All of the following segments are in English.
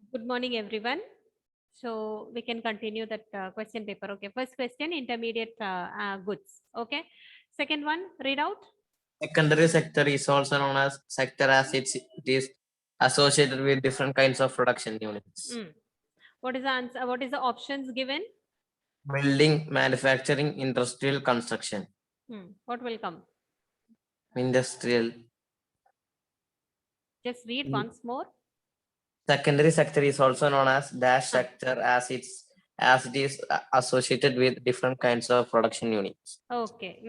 Good morning, everyone. So we can continue that question paper. Okay. First question, intermediate goods. Okay. Second one, read out. Secondary sector is also known as sector as it is associated with different kinds of production units. What is the answer? What is the options given? Building, manufacturing, industrial, construction. What will come? Industrial. Just read once more. Secondary sector is also known as dash sector as it is associated with different kinds of production units. Okay.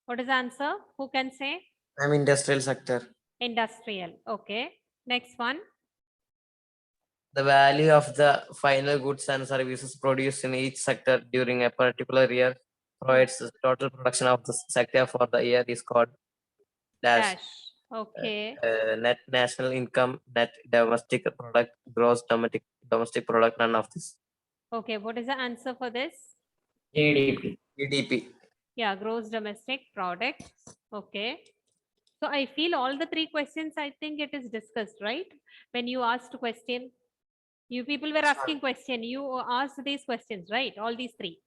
What is the answer? Who can say? I'm industrial sector. Industrial. Okay. Next one. The value of the final goods and services produced in each sector during a particular year provides the total production of the sector for the year is called dash. Okay. Net national income, net domestic product, gross domestic product, none of this. Okay. What is the answer for this? GDP. GDP. Yeah, gross domestic product. Okay. So I feel all the three questions, I think it is discussed, right? When you asked question, you people were asking question, you asked these questions, right? All these three.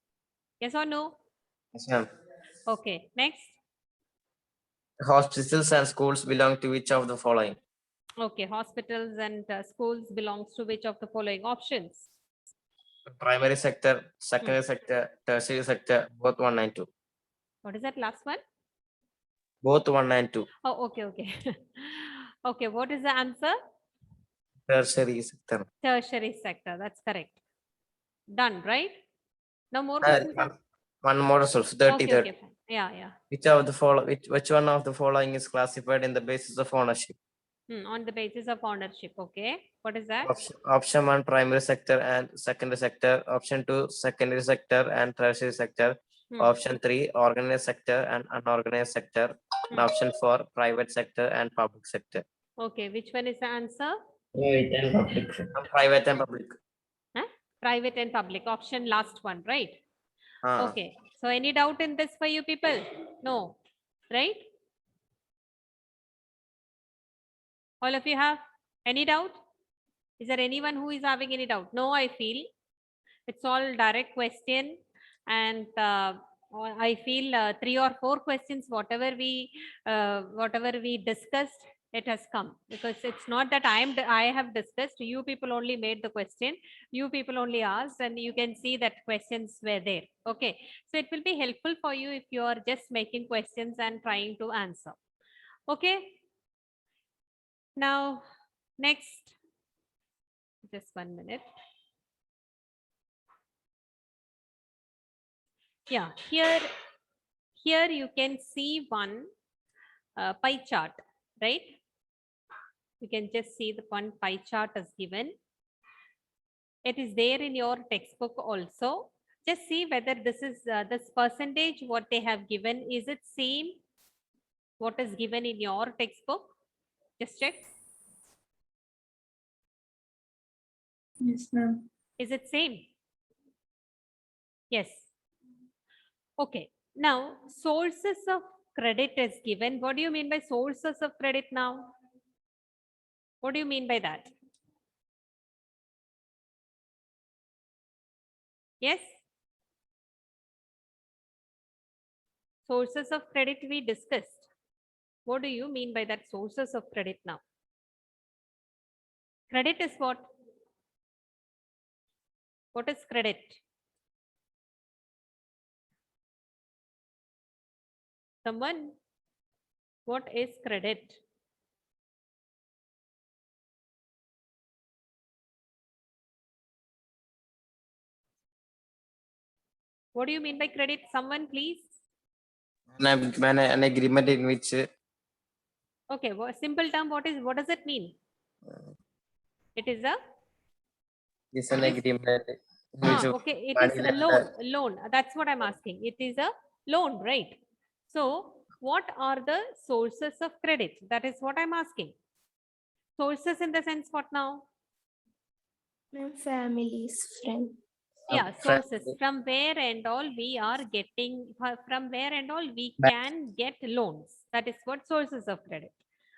Yes or no? Yes, ma'am. Okay. Next. Hospitals and schools belong to which of the following? Okay. Hospitals and schools belongs to which of the following options? Primary sector, secondary sector, tertiary sector, both 1 and 2. What is that last one? Both 1 and 2. Oh, okay. Okay. Okay. What is the answer? Tertiary sector. Tertiary sector. That's correct. Done, right? No more questions? One more results. 30. Okay. Okay. Fine. Yeah. Which one of the following is classified in the basis of ownership? On the basis of ownership. Okay. What is that? Option 1, primary sector and secondary sector. Option 2, secondary sector and tertiary sector. Option 3, organized sector and unorganized sector. And option 4, private sector and public sector. Okay. Which one is the answer? Private and public sector. Private and public. Private and public. Option last one, right? Okay. So any doubt in this for you people? No. Right? All of you have any doubt? Is there anyone who is having any doubt? No, I feel it's all direct question, and I feel 3 or 4 questions, whatever we discussed, it has come, because it's not that I have discussed. You people only made the question. You people only asked, and you can see that questions were there. Okay, so it will be helpful for you if you are just making questions and trying to answer. Okay. Now, next, just 1 minute. Yeah, here you can see one pie chart, right? You can just see the one pie chart is given. It is there in your textbook also. Just see whether this is this percentage what they have given, is it same what is given in your textbook? Just check. Yes, ma'am. Is it same? Yes. Okay. Now, sources of credit is given. What do you mean by sources of credit now? What do you mean by that? Yes? Sources of credit we discussed. What do you mean by that sources of credit now? Credit is what? What is credit? Someone? What is credit? What do you mean by credit? Someone, please. An agreement in which. Okay, well, simple term. What does it mean? It is a. It's an agreement. Okay, it is a loan. Loan. That's what I'm asking. It is a loan, right? So, what are the sources of credit? That is what I'm asking. Sources in the sense what now? Families, friends. Yeah, sources from where and all we are getting, from where and all we can get loans. That is what sources of credit.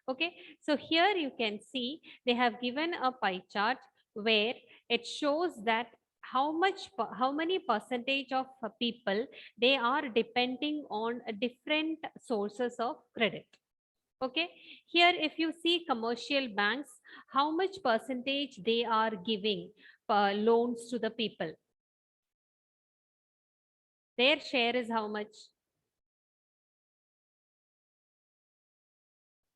Okay, so here you can see they have given a pie chart where it shows that how many percentage of people they are depending on different sources of credit. Okay, here if you see commercial banks, how much percentage they are giving loans to the people, their share is how much?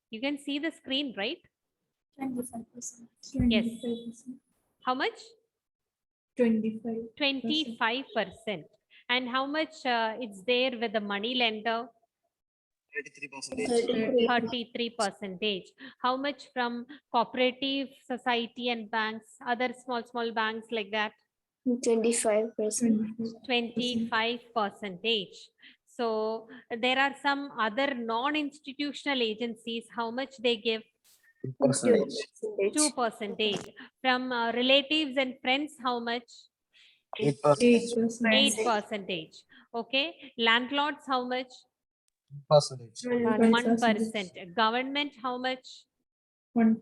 You can see the screen, right? 25%. Yes. 25%. How much? 25. 25%. And how much it's there with the money lender? 33 percentage. How much from cooperative society and banks, other small banks like that? 25%. 25 percentage. So there are some other non-institutional agencies, how much they give? 2 percentage. From relatives and friends, how much? 8%. 8 percentage. Okay, landlords, how much? 1%. 1%. Government, how much? 1%.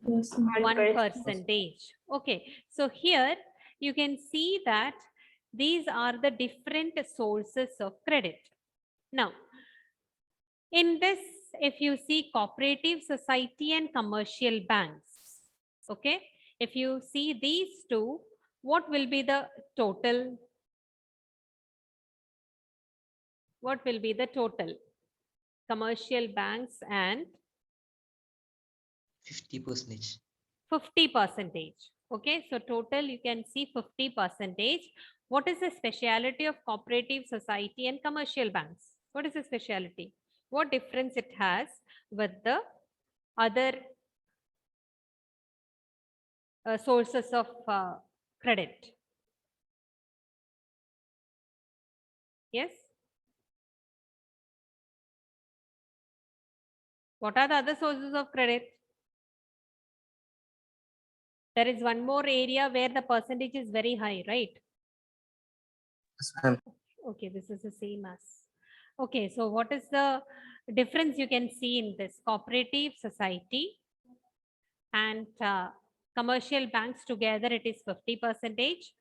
1 percentage. Okay, so here you can see that these are the different sources of credit. Now, in this, if you see cooperative society and commercial banks, okay, if you see these two, what will be the total? What will be the total? Commercial banks and 50%. 50 percentage. Okay, so total you can see 50 percentage. What is the speciality of cooperative society and commercial banks? What is the speciality? What difference it has with the other sources of credit? Yes. What are the other sources of credit? There is one more area where the percentage is very high, right? Okay, this is the same as. Okay, so what is the difference you can see in this cooperative society and commercial banks together? It is 50 percentage.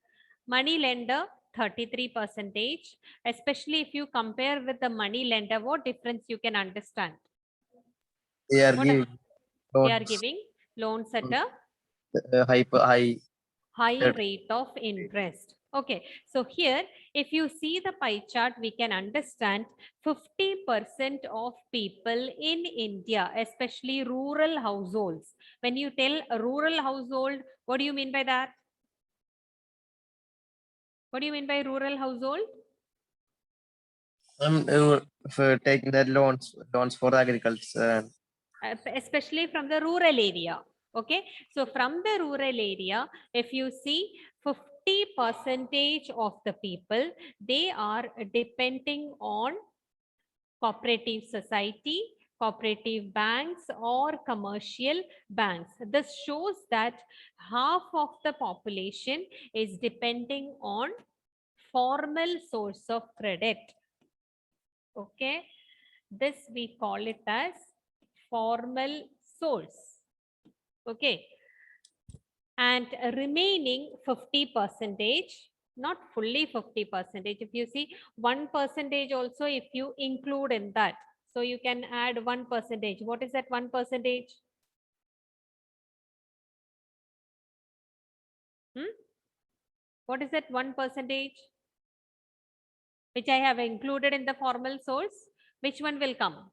Money lender 33 percentage. Especially if you compare with the money lender, what difference you can understand? They are What giving they are loans, giving loans at a high high That- rate of interest. Okay, so here if you see the pie chart, we can understand 50% of people in India, especially rural households. When you tell a rural household, what do you mean by that? What do you mean by rural household? for taking the loans for the agriculture. Especially from the rural area. Okay, so from the rural area, if you see 50% of the people, they are depending on cooperative society, cooperative banks, or commercial banks. This shows that half of the population is depending on formal source of credit. Okay, this we call it as formal source. Okay, and remaining 50%, not fully 50%. If you see 1% also, if you include in that, so you can add 1%. What is that 1%? What is that 1%? Which I have included in the formal source. Which one will come?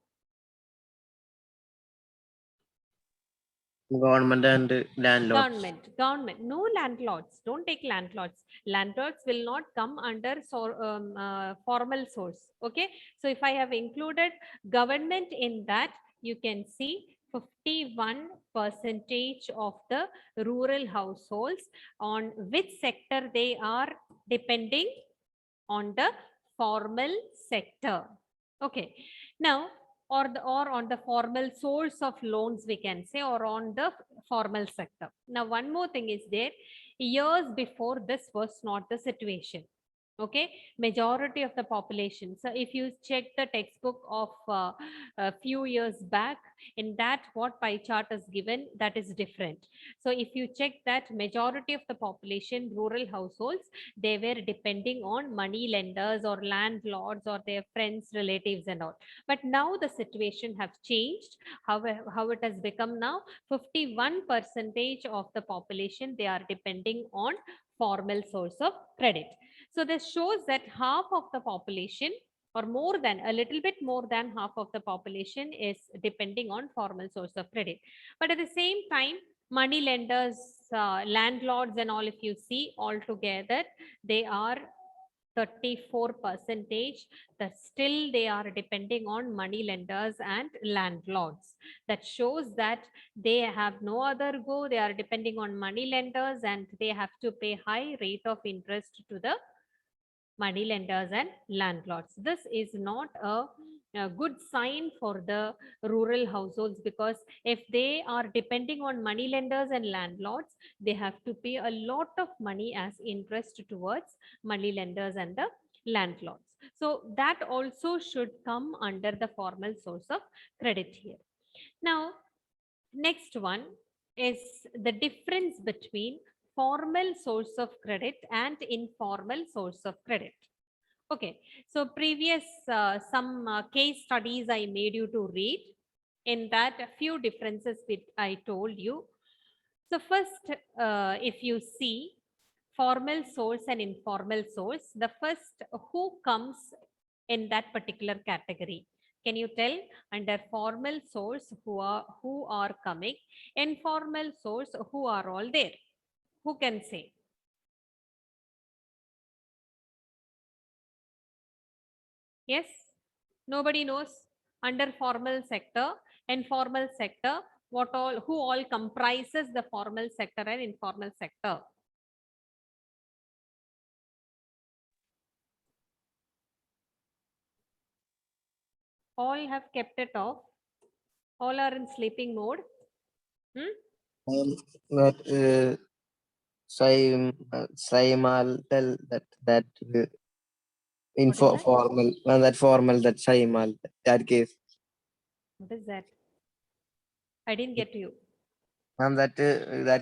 Government and landlords. Government. No landlords. Don't take landlords. Landlords will not come under formal source. Okay. So if I have included government in that, you can see 51% of the rural households, on which sector they are depending? On the formal sector. Okay. Now, or on the formal source of loans, we can say, or on the formal sector. Now, one more thing is there. Years before, this was not the situation. Okay, majority of the population. So if you check the textbook of a few years back, in that what pie chart is given, that is different. So if you check that majority of the population, rural households, they were depending on money lenders or landlords or their friends, relatives and all. But now the situation have changed. How it has become now, 51% of the population, they are depending on formal source of credit. So this shows that half of the population, or more than, a little bit more than half of the population, is depending on formal source of credit. But at the same time, money lenders, landlords and all, if you see all together, they are 34 percentage, that still they are depending on money lenders and landlords. That shows that they have no other go, they are depending on money lenders and they have to pay high rate of interest to the money lenders and landlords. This is not a good sign for the rural households, because if they are depending on money lenders and landlords, they have to pay a lot of money as interest towards money lenders and the landlords. So that also should come under the formal source of credit here. Now, next one is the difference between formal source of credit and informal source of credit. Okay, so previous some case studies I made you to read. In that, a few differences which I told you. So first, if you see formal source and informal source, the first, who comes in that particular category? Can you tell? Under formal source, who are coming? Informal source, who are all there? Who can say? Yes, nobody knows. Under formal sector, informal sector, what all, who all comprises the formal sector and informal sector? All have kept it off. All are in sleeping mode. That Saimal tell that What is that? formal that formal that Saimal that case. What is that? I didn't get you. And that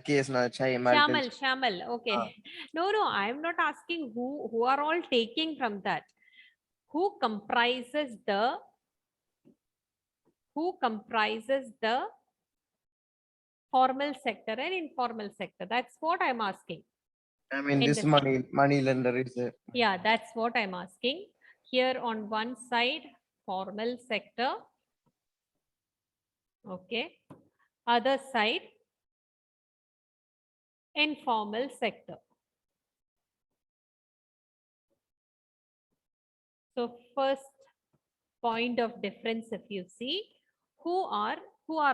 case now Saimal. Shamal. Okay. No, I'm not asking who are all taking from that. Who comprises the formal sector and informal sector? That's what I'm asking. I mean, In this the- money lender is Yeah, that's what I'm asking. Here on one side, formal sector. Okay. Other side, informal sector. So first point of difference, if you see, who are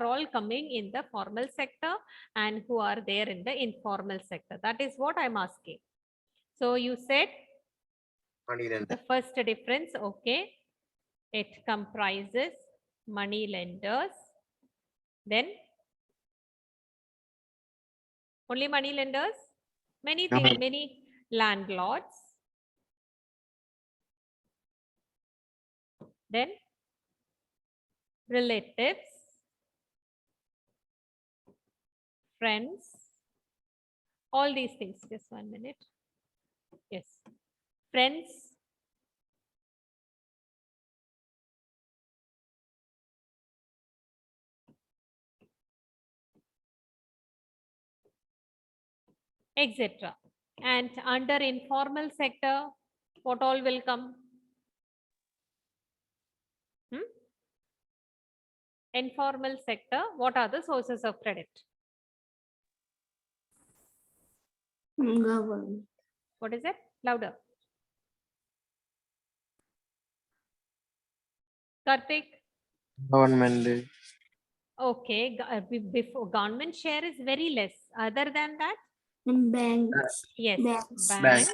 all coming in the formal sector and who are there in the informal sector. That is what I'm asking. So you said money lender. the first difference, okay, it comprises money lenders, then only money lenders, many things, many landlords, then relatives, friends, all these things. Just 1 minute. Yes, friends, etc. And under informal sector, what all will come? Informal sector, what are the sources of credit? Government. What is it? Louder. Karthik. Government. Okay, before government share is very less. Other than that, And banks. yes, Banks. banks.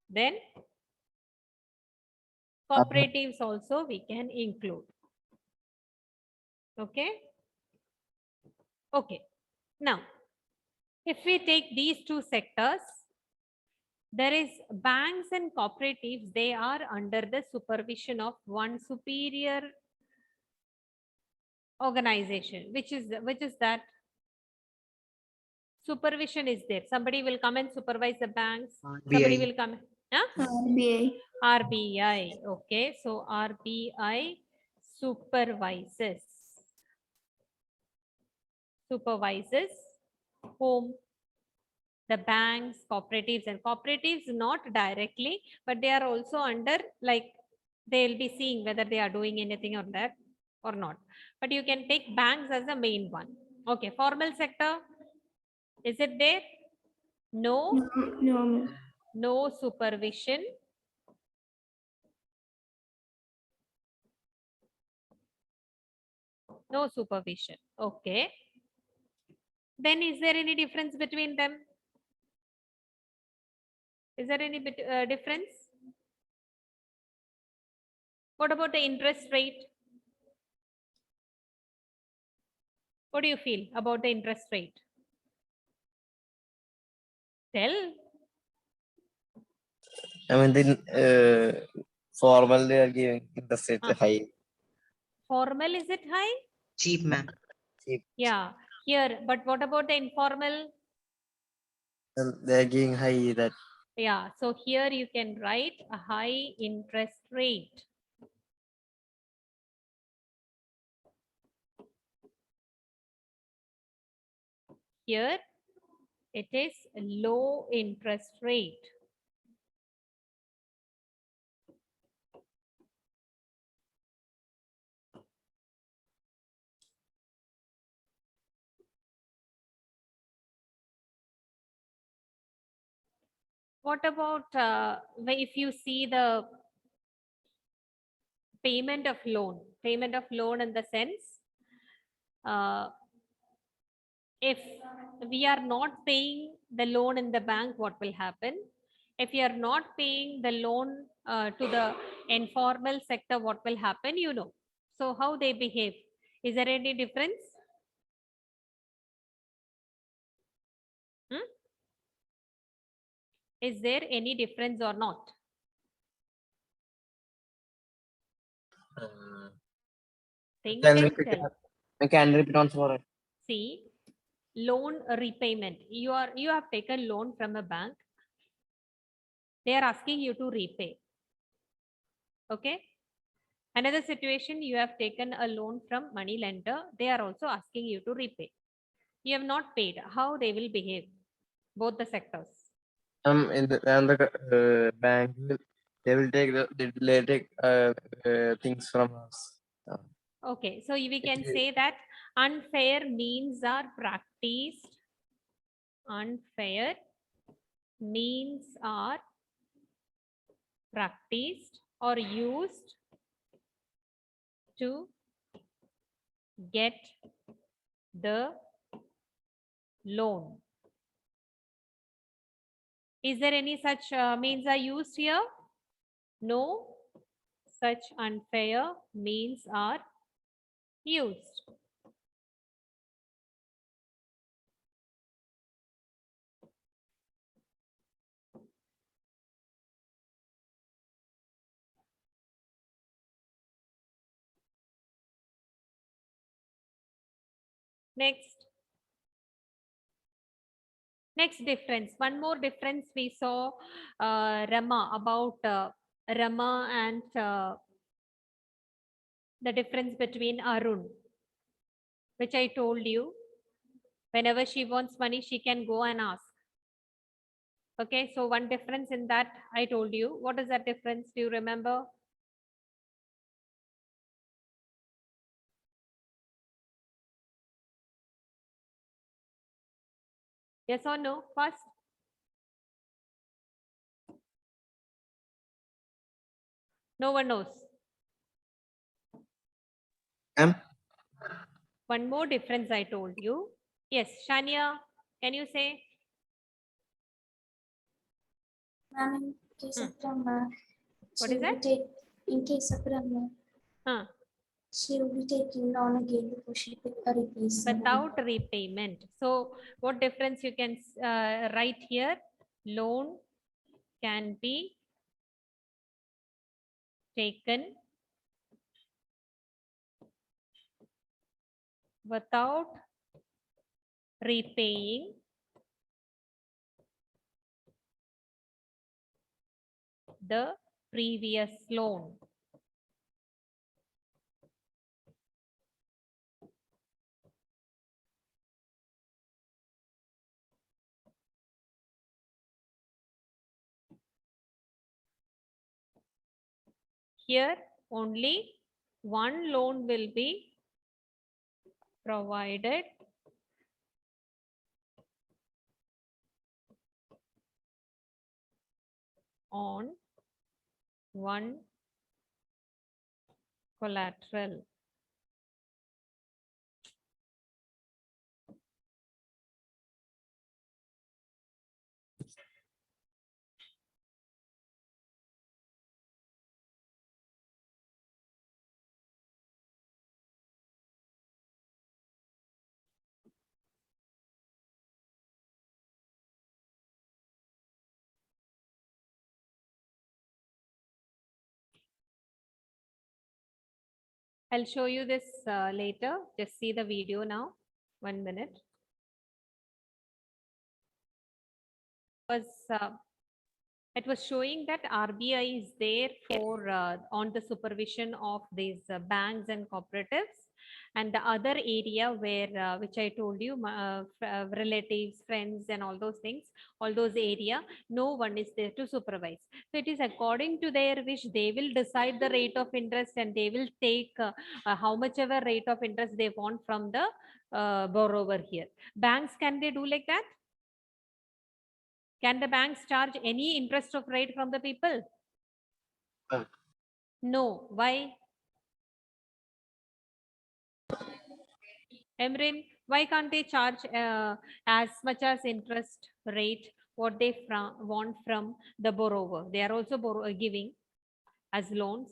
Then cooperatives also we can include. Okay. Okay. Now, if we take these two sectors, There is banks and cooperatives, they are under the supervision of one superior organization. Which is that? Supervision is there. Somebody will come and supervise the banks. Somebody will come. Huh? RBI. RBI. Okay, so RBI supervises whom? The banks, cooperatives, and cooperatives not directly, but they are also under, like, they'll be seeing whether they are doing anything on that or not. But you can take banks as the main one. Okay, formal sector, is it there? No, No. no supervision. No supervision. Okay. Then is there any difference between them? Is there any difference? What about the interest rate? What do you feel about the interest rate? Tell. I mean, the formal they are giving interest rate high. Formal, is it high? Cheap, ma'am. Cheap. Yeah, here. But what about the informal? And they are giving high that. Yeah, so here you can write a high interest rate. Here it is low interest rate. What about if you see the payment of loan? Payment of loan in the sense, if we are not paying the loan in the bank, what will happen? If you are not paying the loan to the informal sector, what will happen? You know. So how they behave? Is there any difference? Is there any difference or not? Think Can and repeat tell. I can repeat once more. See, loan repayment. You have taken loan from a bank. They are asking you to repay. Okay. Another situation, you have taken a loan from money lender. They are also asking you to repay. You have not paid. How they will behave? Both the sectors. In the bank they will take they take things from us. Okay, so we can say that unfair means are practiced. Unfair means are practiced or used to get the loan. Is there any such means are used here? No such unfair means are used. Next difference. One more difference we saw, Rama, about Rama and the difference between Arun, which I told you. Whenever she wants money, she can go and ask. Okay, so one difference in that I told you. What is that difference? Do you remember? Yes or no? First. No one knows. One more difference I told you. Yes, Shania, can you say? Ma'am, in case of What she is will that? take, in case of Rama, Huh. she will be taking loan again before she repays. Without repayment. So what difference you can write here? Loan can be taken without repaying the previous loan. Here only one loan will be provided on one collateral. I'll show you this later. Just see the video now. 1 minute. It was showing that RBI is there for on the supervision of these banks and cooperatives, and the other area where which I told you, relatives, friends, and all those things, all those area, no one is there to supervise. So it is according to their wish. They will decide the rate of interest, and they will take how much ever rate of interest they want from the borrower here. Banks, can they do like that? Can the banks charge any interest of rate from the people? No. Why? Emrin, why can't they charge as much as interest rate what they want from the borrower? They are also giving as loans.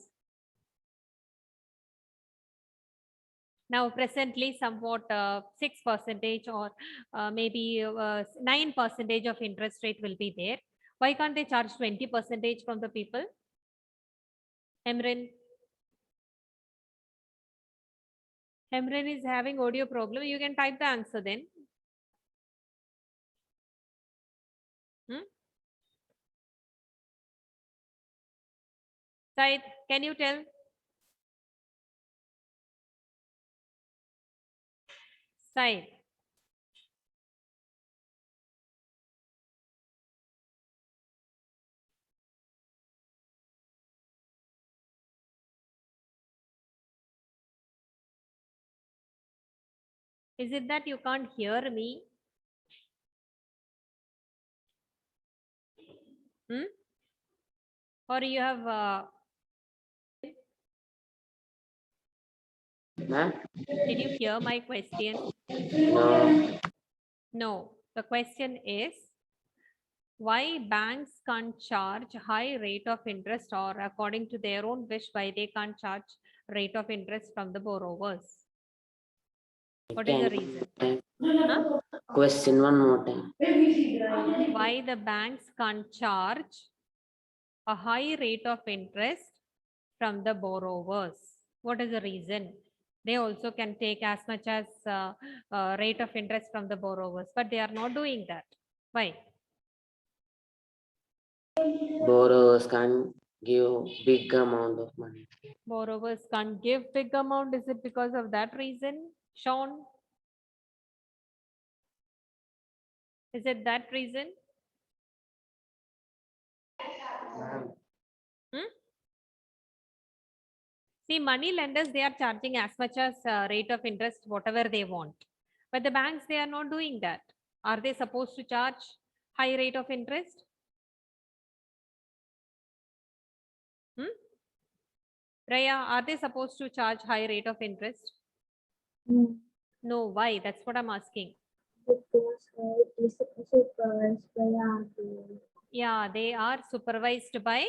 Now, presently, somewhat 6% or maybe 9% of interest rate will be there. Why can't they charge 20% from the people? Emrin. Emrin is having audio problem. You can type the answer then. Said, can you tell? Said. Is it that you can't hear me? Or you have... Did you hear my question? No. No. The question is, why banks can't charge high rate of interest, or according to their own wish, why they can't charge rate of interest from the borrowers? What is the reason? Huh? Question one more time. Why the banks can't charge a high rate of interest from the borrowers? What is the reason? They also can take as much as rate of interest from the borrowers, but they are not doing that. Why? Borrowers can't give big amount of money. Borrowers can't give big amount. Is it because of that reason, Sean? Is it that reason? See, money lenders, they are charging as much as rate of interest, whatever they want. But the banks, they are not doing that. Are they supposed to charge high rate of interest? Raya, are they supposed to charge high rate of interest? No, No, why? That's what I'm asking. because it is supervised by RBI. Yeah, they are supervised by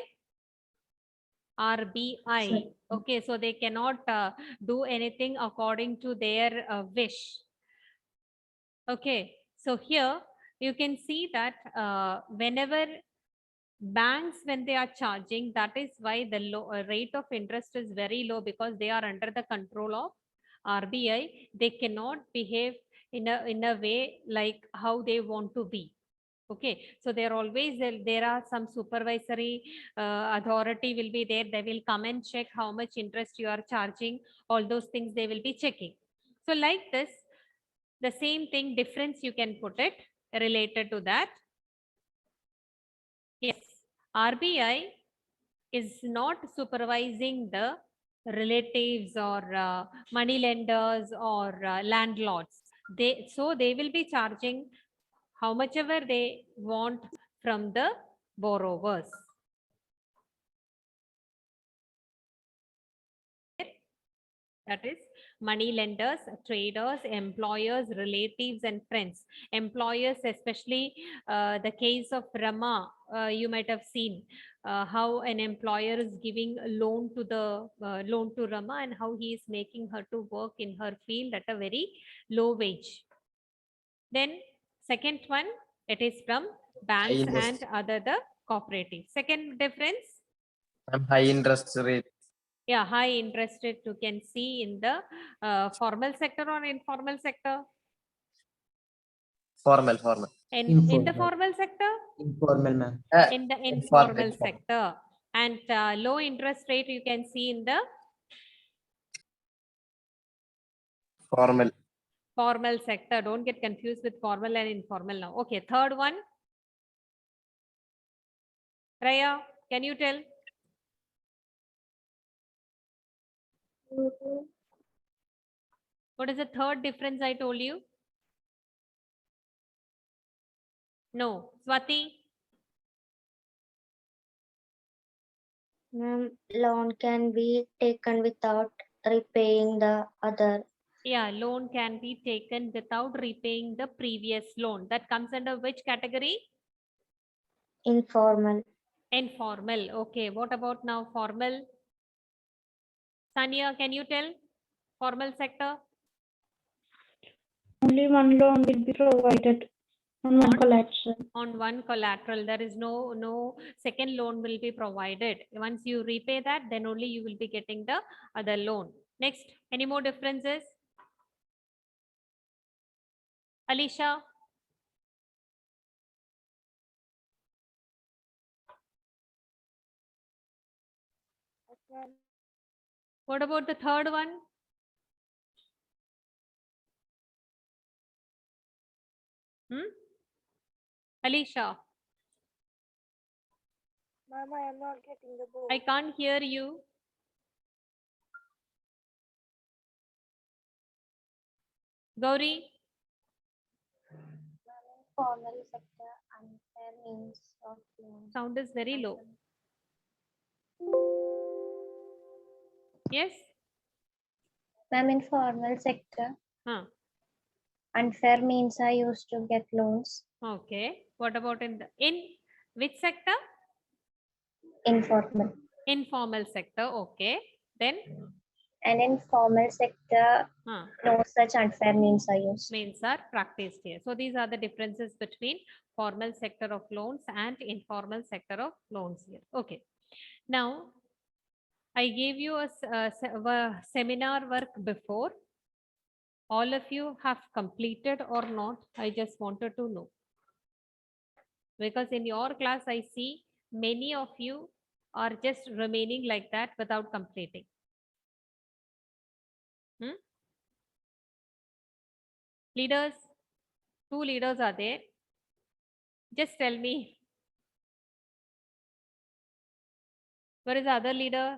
RBI. Okay, so they cannot do anything according to their wish. Okay, so here you can see that whenever banks, when they are charging, that is why the rate of interest is very low, because they are under the control of RBI. They cannot behave in a way like how they want to be. Okay, so there always there are some supervisory authority will be there. They will come and check how much interest you are charging. All those things they will be checking. So like this, the same thing, difference you can put it related to that. Yes, RBI is not supervising the relatives or money lenders or landlords. So they will be charging how much ever they want from the borrowers. That is money lenders, traders, employers, relatives, and friends. Employers, especially the case of Rama, you might have seen how an employer is giving a loan to the loan to Rama, and how he is making her to work in her field at a very low wage. Then second one, it is from banks interest. and other the cooperatives. Second difference, High interest rate. yeah, high interest rate you can see in the formal sector or informal sector. Formal. In the formal sector, Informal, ma'am. in the Informal. informal sector, and low interest rate you can see in the Formal. formal sector. Don't get confused with formal and informal now. Okay, third one, Raya, can you tell? What is the third difference I told you? No, Swati. Loan can be taken without repaying the other. Yeah, loan can be taken without repaying the previous loan. That comes under which category? Informal. Informal. Okay, what about now formal? Sania, can you tell? Formal sector? Only one loan will be provided on one collateral. On one collateral, there is no second loan will be provided. Once you repay that, then only you will be getting the other loan. Next, any more differences? Alicia? What about the third one? Alicia? Ma'am, I am not getting the book. I can't hear you. Gauri? Formal sector, unfair means of loan. Sound is very low. Yes? Ma'am, in formal sector, Huh. unfair means are used to get loans. Okay. What about in which sector? Informal. Informal sector. Okay. Then And in formal sector, huh, no such unfair means are used. means are practiced here. So these are the differences between formal sector of loans and informal sector of loans here. Okay. Now, I gave you a seminar work before. All of you have completed or not? I just wanted to know. Because in your class, I see many of you are just remaining like that without completing. Leaders, 2 leaders are there. Just tell me, where is the other leader?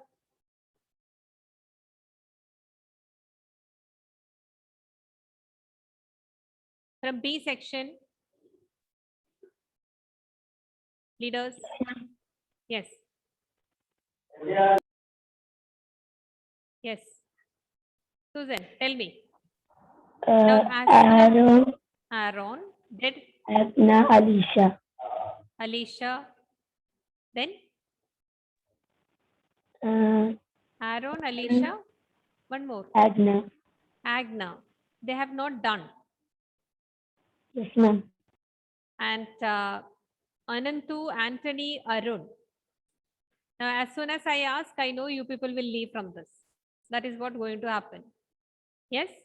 From B section. Leaders? Yes. Yes. Susan, tell me. Now, Aaron, Aaron, did Agna, Alicia. Alicia, then Aaron, Alicia, one more. Agna. Agna. They have not done. Yes, ma'am. And Anantu, Anthony, Arun. Now, as soon as I ask, I know you people will leave from this. That is what going to happen. Yes?